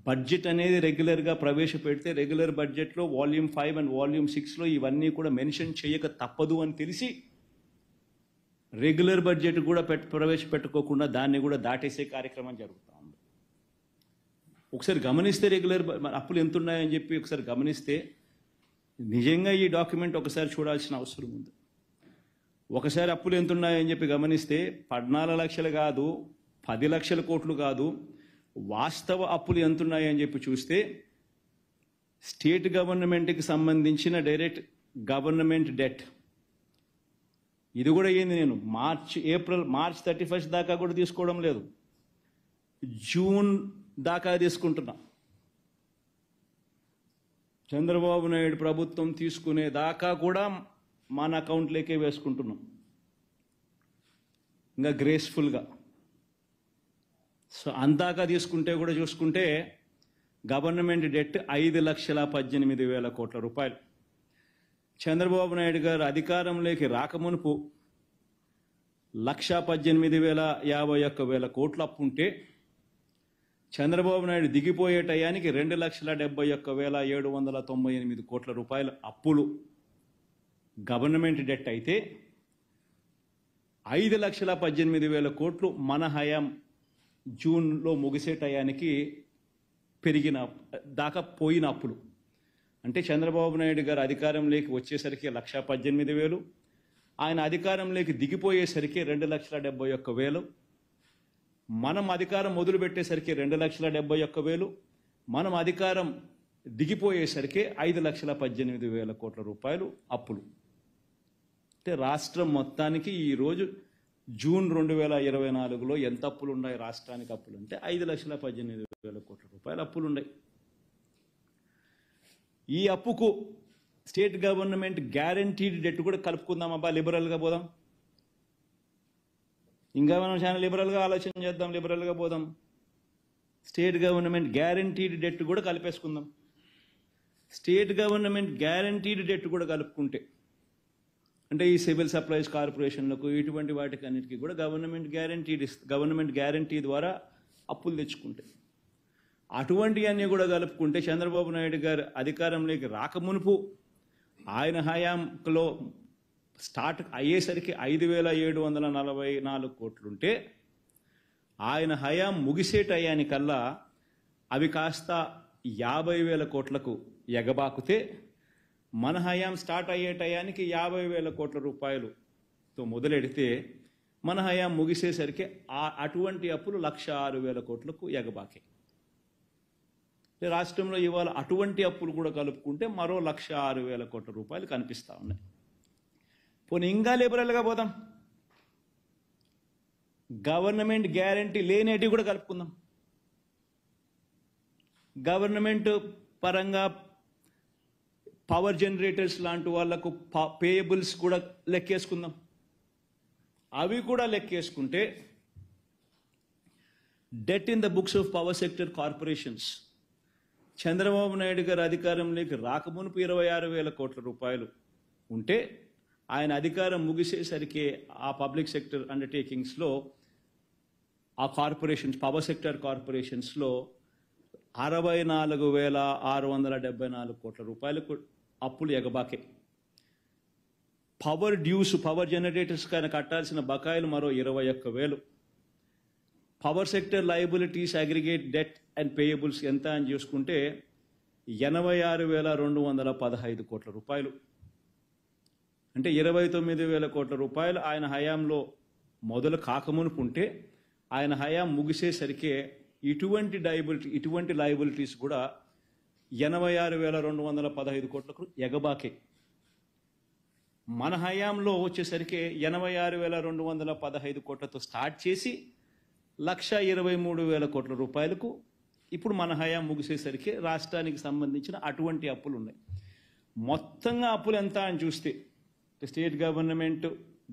Budget అనేది రెగ్యులర్గా ప్రవేశపెడితే regular బడ్జెట్లో వాల్యూమ్ 5 అండ్ వాల్యూమ్ 6లో ఇవన్నీ కూడా మెన్షన్ చేయక తప్పదు అని తెలిసి రెగ్యులర్ బడ్జెట్ కూడా ప్రవేశపెట్టుకోకుండా దాన్ని కూడా దాటేసే కార్యక్రమం జరుగుతూ ఉంది. ఒకసారి గమనిస్తే రెగ్యులర్ అప్పులు ఎంత ఉన్నాయని చెప్పి ఒకసారి గమనిస్తే నిజంగా ఈ డాక్యుమెంట్ ఒకసారి చూడాల్సిన అవసరం ఉంది. ఒకసారి అప్పులు ఎంత ఉన్నాయని చెప్పి గమనిస్తే 14 లక్షలు కాదు, 10 లక్షల కోట్లు కాదు, వాస్తవ అప్పులు ఎంత ఉన్నాయని చెప్పి చూస్తే స్టేట్ గవర్నమెంట్కి సంబంధించిన డైరెక్ట్ గవర్నమెంట్ డెట్ ఇది కూడా ఏంది, నేను మార్చ్ 31 దాకా కూడా తీసుకోవడం లేదు, జూన్ దాకా తీసుకుంటున్నా. చంద్రబాబు నాయుడు ప్రభుత్వం తీసుకునే దాకా కూడా మన అకౌంట్లోకే వేసుకుంటున్నాం ఇంకా గ్రేస్ఫుల్గా. సో అందాక తీసుకుంటే కూడా చూసుకుంటే గవర్నమెంట్ డెట్ 5,18,000 కోట్ల రూపాయలు. చంద్రబాబు నాయుడు గారు అధికారంలోకి రాకమునుపు 1,18,051 కోట్ల అప్పు ఉంటే చంద్రబాబు నాయుడు దిగిపోయే టయానికి 2,71,798 కోట్ల రూపాయల అప్పులు గవర్నమెంట్ డెట్ అయితే 5,18,000 కోట్లు మన హయాం జూన్లో ముగిసే టయానికి పెరిగిన దాకా పోయిన అప్పులు. అంటే చంద్రబాబు నాయుడు గారు అధికారంలోకి వచ్చేసరికి 1,18,000, ఆయన అధికారంలోకి దిగిపోయేసరికి 2,71,000, మనం అధికారం మొదలుపెట్టేసరికి 2,71,000, మనం అధికారం దిగిపోయేసరికి 5,18,000 కోట్ల రూపాయలు అప్పులు. అంటే రాష్ట్రం మొత్తానికి ఈరోజు జూన్ 2024లో ఎంత అప్పులు ఉన్నాయి రాష్ట్రానికి అప్పులు అంటే 5,18,000 కోట్ల రూపాయలు అప్పులు ఉన్నాయి. ఈ అప్పుకు స్టేట్ గవర్నమెంట్ గ్యారంటీడ్ డెట్ కూడా కలుపుకుందాం. అబ్బా లిబరల్గా పోదాం, ఇంకా మనం చాలా లిబరల్గా ఆలోచన చేద్దాం, లిబరల్గా పోదాం. స్టేట్ గవర్నమెంట్ గ్యారంటీడ్ డెట్ కూడా కలిపేసుకుందాం. స్టేట్ గవర్నమెంట్ గ్యారంటీడ్ డెట్ కూడా కలుపుకుంటే అంటే ఈ సివిల్ సప్లైస్ కార్పొరేషన్లకు ఇటువంటి వాటికి అన్నిటికీ కూడా గవర్నమెంట్ గ్యారంటీ ద్వారా అప్పులు తెచ్చుకుంటే అటువంటివన్నీ కూడా కలుపుకుంటే చంద్రబాబు నాయుడు గారు అధికారంలోకి రాకమునుపు ఆయన హయాంలో స్టార్ట్ అయ్యేసరికి 5,744 కోట్లుంటే ఆయన హయాం ముగిసే టయానికల్లా అవి కాస్త 50,000 కోట్లకు ఎగబాకుతే మన హయాం స్టార్ట్ అయ్యే టయానికి 50,000 కోట్ల రూపాయలుతో మొదలెడితే మన హయాం ముగిసేసరికి అటువంటి అప్పులు 1,06,000 కోట్లకు ఎగబాకాయి. రాష్ట్రంలో ఇవాళ అటువంటి అప్పులు కూడా కలుపుకుంటే మరో 1,06,000 కోట్ల రూపాయలు కనిపిస్తూ ఉన్నాయి. పోనీ ఇంకా లిబరల్గా పోదాం, గవర్నమెంట్ గ్యారంటీ లేనేటివి కూడా కలుపుకుందాం. గవర్నమెంట్ పరంగా పవర్ జనరేటర్స్ లాంటి వాళ్లకు పేయబుల్స్ కూడా లెక్కేసుకుందాం. అవి కూడా లెక్కేసుకుంటే debt in the books of power sector corporations Chandrababu Naidu garu అధికారంలోకి రాకమునుపు 26,000 కోట్ల రూపాయలు ఉంటే ఆయన అధికారం ముగిసేసరికి ఆ పబ్లిక్ సెక్టర్ అండర్టేకింగ్స్లో ఆ కార్పొరేషన్స్ పవర్ సెక్టర్ కార్పొరేషన్స్లో 64,674 కోట్ల రూపాయలకు అప్పులు ఎగబాకే. పవర్ డ్యూస్ పవర్ జనరేటర్స్ కానీ కట్టాల్సిన బకాయిలు మరో 21,000. Power sector liabilities aggregate debt and payables ఎంత అని చూసుకుంటే 86,215 కోట్ల రూపాయలు. అంటే 29,000 కోట్ల రూపాయలు ఆయన హయాంలో మొదలు కాకమునుపు ఉంటే ఆయన హయాం ముగిసేసరికి ఇటువంటి లయబిలిటీస్ కూడా 86,215 కోట్లకు ఎగబాకే. మన హయాంలో వచ్చేసరికి 86,215 కోట్లతో స్టార్ట్ చేసి 1,23,000 కోట్ల రూపాయలకు ఇప్పుడు మన హయాం ముగిసేసరికి రాష్ట్రానికి సంబంధించిన అటువంటి అప్పులు ఉన్నాయి. మొత్తంగా అప్పులు ఎంత అని చూస్తే స్టేట్ గవర్నమెంట్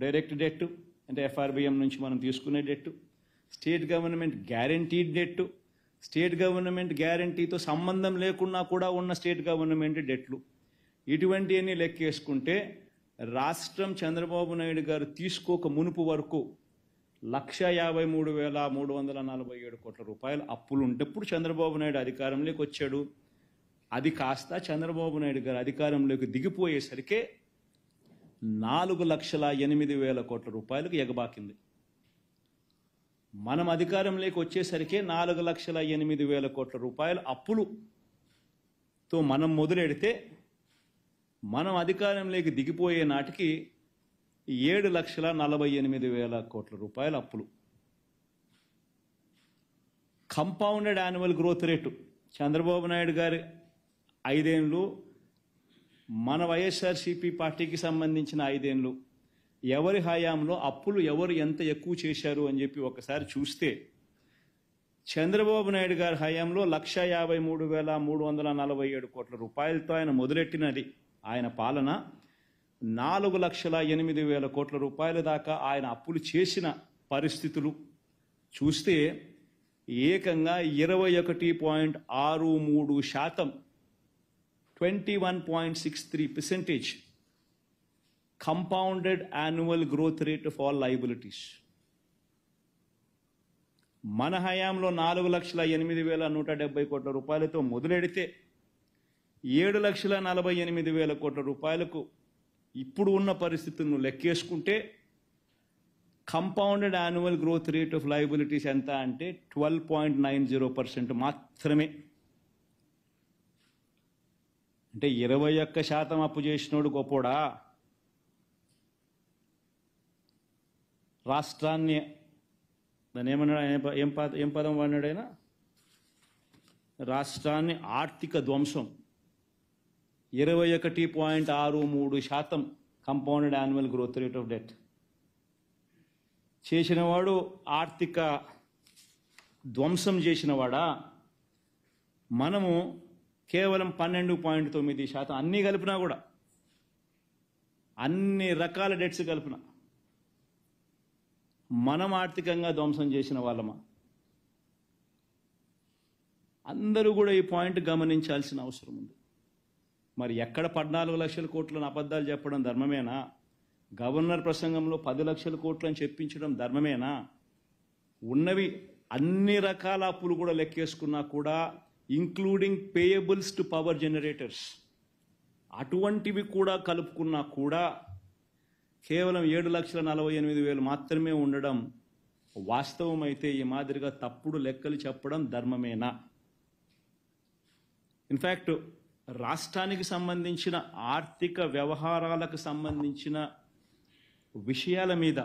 డైరెక్ట్ డెట్ అంటే FRBM నుంచి మనం తీసుకునే debt, state government guaranteed debt, state government గ్యారంటీతో సంబంధం లేకుండా కూడా ఉన్న స్టేట్ గవర్నమెంట్ డెట్లు, ఇటువంటివన్నీ లెక్కేసుకుంటే రాష్ట్రం చంద్రబాబు నాయుడు గారు తీసుకోక మునుపు వరకు 1,53,347 కోట్ల రూపాయలు అప్పులు ఉంటప్పుడు చంద్రబాబు నాయుడు అధికారంలోకి వచ్చాడు. అది కాస్త చంద్రబాబు నాయుడు గారు అధికారంలోకి దిగిపోయేసరికి 4,08,000 కోట్ల రూపాయలకు ఎగబాకింది. మనం అధికారంలోకి వచ్చేసరికి 4,08,000 కోట్ల రూపాయల అప్పులుతో మనం మొదలెడితే మనం అధికారంలోకి దిగిపోయే నాటికి 7,48,000 కోట్ల రూపాయల అప్పులు. Compounded annual growth rate Chandrababu Naidu గారి 5 ఏళ్ళు, మన వైఎస్ఆర్సీపీ పార్టీకి సంబంధించిన 5 ఏళ్ళు, ఎవరి హయాంలో అప్పులు ఎవరు ఎంత ఎక్కువ చేశారు అని చెప్పి ఒకసారి చూస్తే చంద్రబాబు నాయుడు గారి హయాంలో 1,53,347 కోట్ల రూపాయలతో ఆయన మొదలెట్టినది ఆయన పాలన. 4,08,000 కోట్ల రూపాయల దాకా ఆయన అప్పులు చేసిన పరిస్థితులు చూస్తే ఏకంగా 21.63%, 21.63% compounded annual growth rate of all liabilities. మన హయాంలో 4,08,170 కోట్ల రూపాయలతో మొదలెడితే 7,48,000 కోట్ల రూపాయలకు ఇప్పుడు ఉన్న పరిస్థితులను లెక్కేసుకుంటే compounded annual growth rate of liabilities ఎంత అంటే 12.90% మాత్రమే. అంటే 21% అప్పు చేసినోడు గొప్పోడా? రాష్ట్రాన్ని దాన్ని ఏమన్నాడు, ఏం పదం వాడినాడైనా? రాష్ట్రాన్ని ఆర్థిక ధ్వంసం. 21.63% compounded annual growth rate of debt చేసినవాడు ఆర్థిక ధ్వంసం చేసినవాడా? మనము కేవలం 12.9%, అన్నీ కలిపినా కూడా, అన్ని రకాల డెట్స్ కలిపిన మనం ఆర్థికంగా ధ్వంసం చేసిన వాళ్ళమా? అందరూ కూడా ఈ పాయింట్ గమనించాల్సిన అవసరం ఉంది. మరి ఎక్కడ 14 లక్షల కోట్లను అబద్ధాలు చెప్పడం ధర్మమేనా? గవర్నర్ ప్రసంగంలో 10 లక్షల కోట్లని చెప్పించడం ధర్మమేనా? ఉన్నవి అన్ని రకాల అప్పులు కూడా లెక్కేసుకున్నా కూడా, including payables to power generators, అటువంటివి కూడా కలుపుకున్నా కూడా కేవలం 7,48,000 మాత్రమే ఉండడం వాస్తవం అయితే ఈ మాదిరిగా తప్పుడు లెక్కలు చెప్పడం ధర్మమేనా? ఇన్ఫ్యాక్ట్ రాష్ట్రానికి సంబంధించిన ఆర్థిక వ్యవహారాలకు సంబంధించిన విషయాల మీద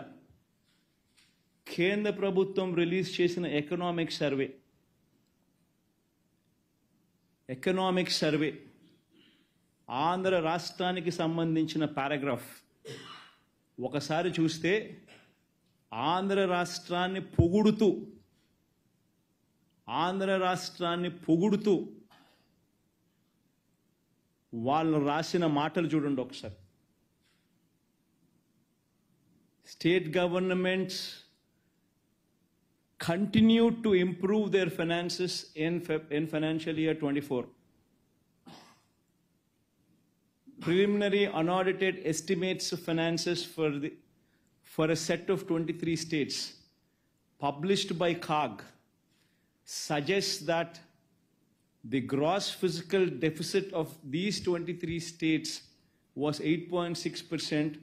కేంద్ర ప్రభుత్వం రిలీజ్ చేసిన ఎకనామిక్ సర్వే ఆంధ్ర రాష్ట్రానికి సంబంధించిన పారాగ్రాఫ్ ఒకసారి చూస్తే ఆంధ్ర రాష్ట్రాన్ని పొగుడుతూ వాళ్ళు రాసిన మాటలు చూడండి ఒకసారి. State governments continue to improve their finances in financial year 24. Preliminary unaudited estimates of finances for a set of 23 states published by CAG suggests that the gross fiscal deficit of these 23 states was 8.6%,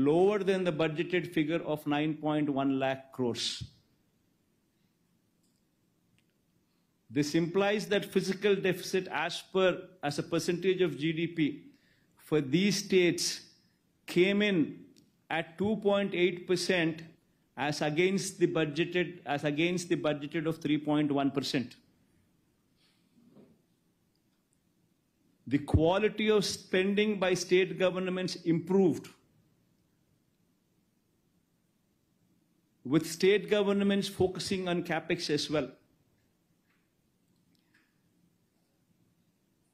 lower than the budgeted figure of 9.1 lakh crores. This implies that fiscal deficit as a percentage of GDP for these states came in at 2.8% as against the budgeted of 3.1%. The quality of spending by state governments improved, with state governments focusing on capex as well.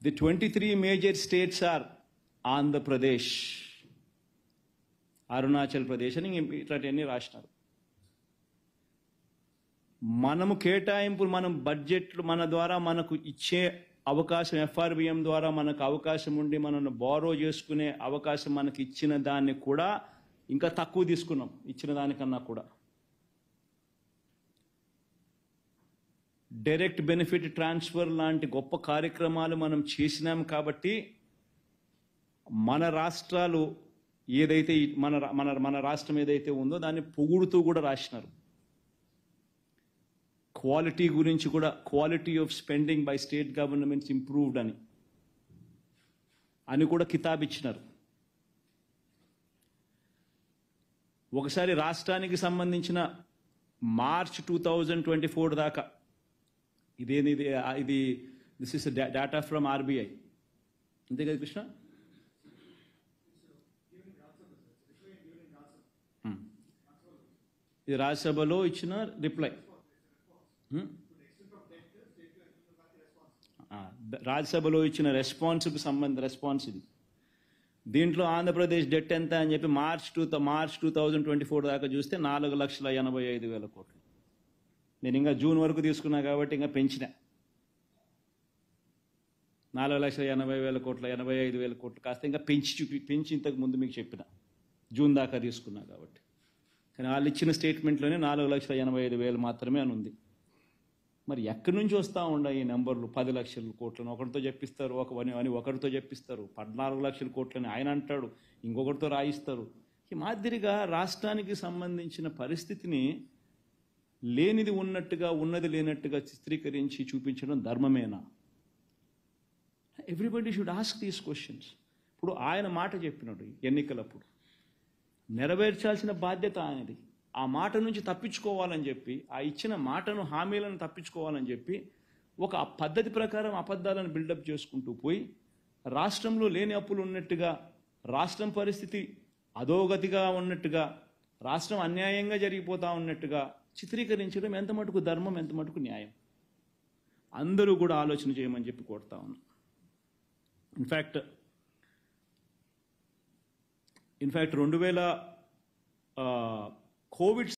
The 23 major states are Andhra Pradesh, Arunachal Pradesh అని ఇట్లాంటివన్నీ రాసినారు. మనము కేటాయింపులు, మనం బడ్జెట్లు మన ద్వారా మనకు ఇచ్చే అవకాశం, FRBM ద్వారా మనకు అవకాశం ఉండి మనల్ని బారో చేసుకునే అవకాశం మనకి ఇచ్చిన దాన్ని కూడా ఇంకా తక్కువ తీసుకున్నాం, ఇచ్చిన దానికన్నా కూడా. డైరెక్ట్ బెనిఫిట్ ట్రాన్స్ఫర్ లాంటి గొప్ప కార్యక్రమాలు మనం చేసినాం కాబట్టి మన రాష్ట్రాలు ఏదైతే మన మన మన రాష్ట్రం ఏదైతే ఉందో దాన్ని పొగుడుతూ కూడా రాసినారు. క్వాలిటీ గురించి కూడా, quality of spending by state governments improved అని కూడా కితాబ్ ఇచ్చినారు. ఒకసారి రాష్ట్రానికి సంబంధించిన మార్చ్ 2024 దాకా ఇది this is data from RBI, అంతే కదా కృష్ణ? ఇది రాజ్యసభలో ఇచ్చిన రిప్లై. రాజ్యసభలో ఇచ్చిన రెస్పాన్స్కి రెస్పాన్స్ ఇది. దీంట్లో ఆంధ్రప్రదేశ్ డెట్ ఎంత అని చెప్పి మార్చ్ 2024 దాకా చూస్తే 4,85,000 కోట్లు. నేను ఇంకా జూన్ వరకు తీసుకున్నా కాబట్టి ఇంకా పెంచిన 4,80,000 కోట్ల 85,000 కోట్లు కాస్త ఇంకా పెంచి ఇంతకు ముందు మీకు చెప్పిన జూన్ దాకా తీసుకున్నా కాబట్టి. కానీ వాళ్ళు ఇచ్చిన స్టేట్మెంట్లోనే 4,85,000 మాత్రమే అని ఉంది. మరి ఎక్కడి నుంచి వస్తూ ఉన్నాయి ఈ నెంబర్లు? 10 లక్షల కోట్లని ఒకరితో చెప్పిస్తారు, ఒకరితో చెప్పిస్తారు, 14 లక్షల కోట్లని ఆయన అంటాడు, ఇంకొకరితో రాయిస్తారు. ఈ మాదిరిగా రాష్ట్రానికి సంబంధించిన పరిస్థితిని లేనిది ఉన్నట్టుగా, ఉన్నది లేనట్టుగా చిత్రీకరించి చూపించడం ధర్మమేనా? Everybody should ask these questions. ఇప్పుడు ఆయన మాట చెప్పినాడు ఎన్నికలప్పుడు, నెరవేర్చాల్సిన బాధ్యత ఆయనది. ఆ మాట నుంచి తప్పించుకోవాలని చెప్పి, ఆ ఇచ్చిన మాటను, హామీలను తప్పించుకోవాలని చెప్పి ఒక పద్ధతి ప్రకారం అబద్ధాలను బిల్డప్ చేసుకుంటూ పోయి రాష్ట్రంలో లేని అప్పులు ఉన్నట్టుగా, రాష్ట్రం పరిస్థితి అధోగతిగా ఉన్నట్టుగా, రాష్ట్రం అన్యాయంగా జరిగిపోతూ ఉన్నట్టుగా చిత్రీకరించడం ఎంత మటుకు ధర్మం, ఎంత మటుకు న్యాయం? అందరూ కూడా ఆలోచన చేయమని చెప్పి కోరుతా ఉన్నాం. In fact 2000 Covid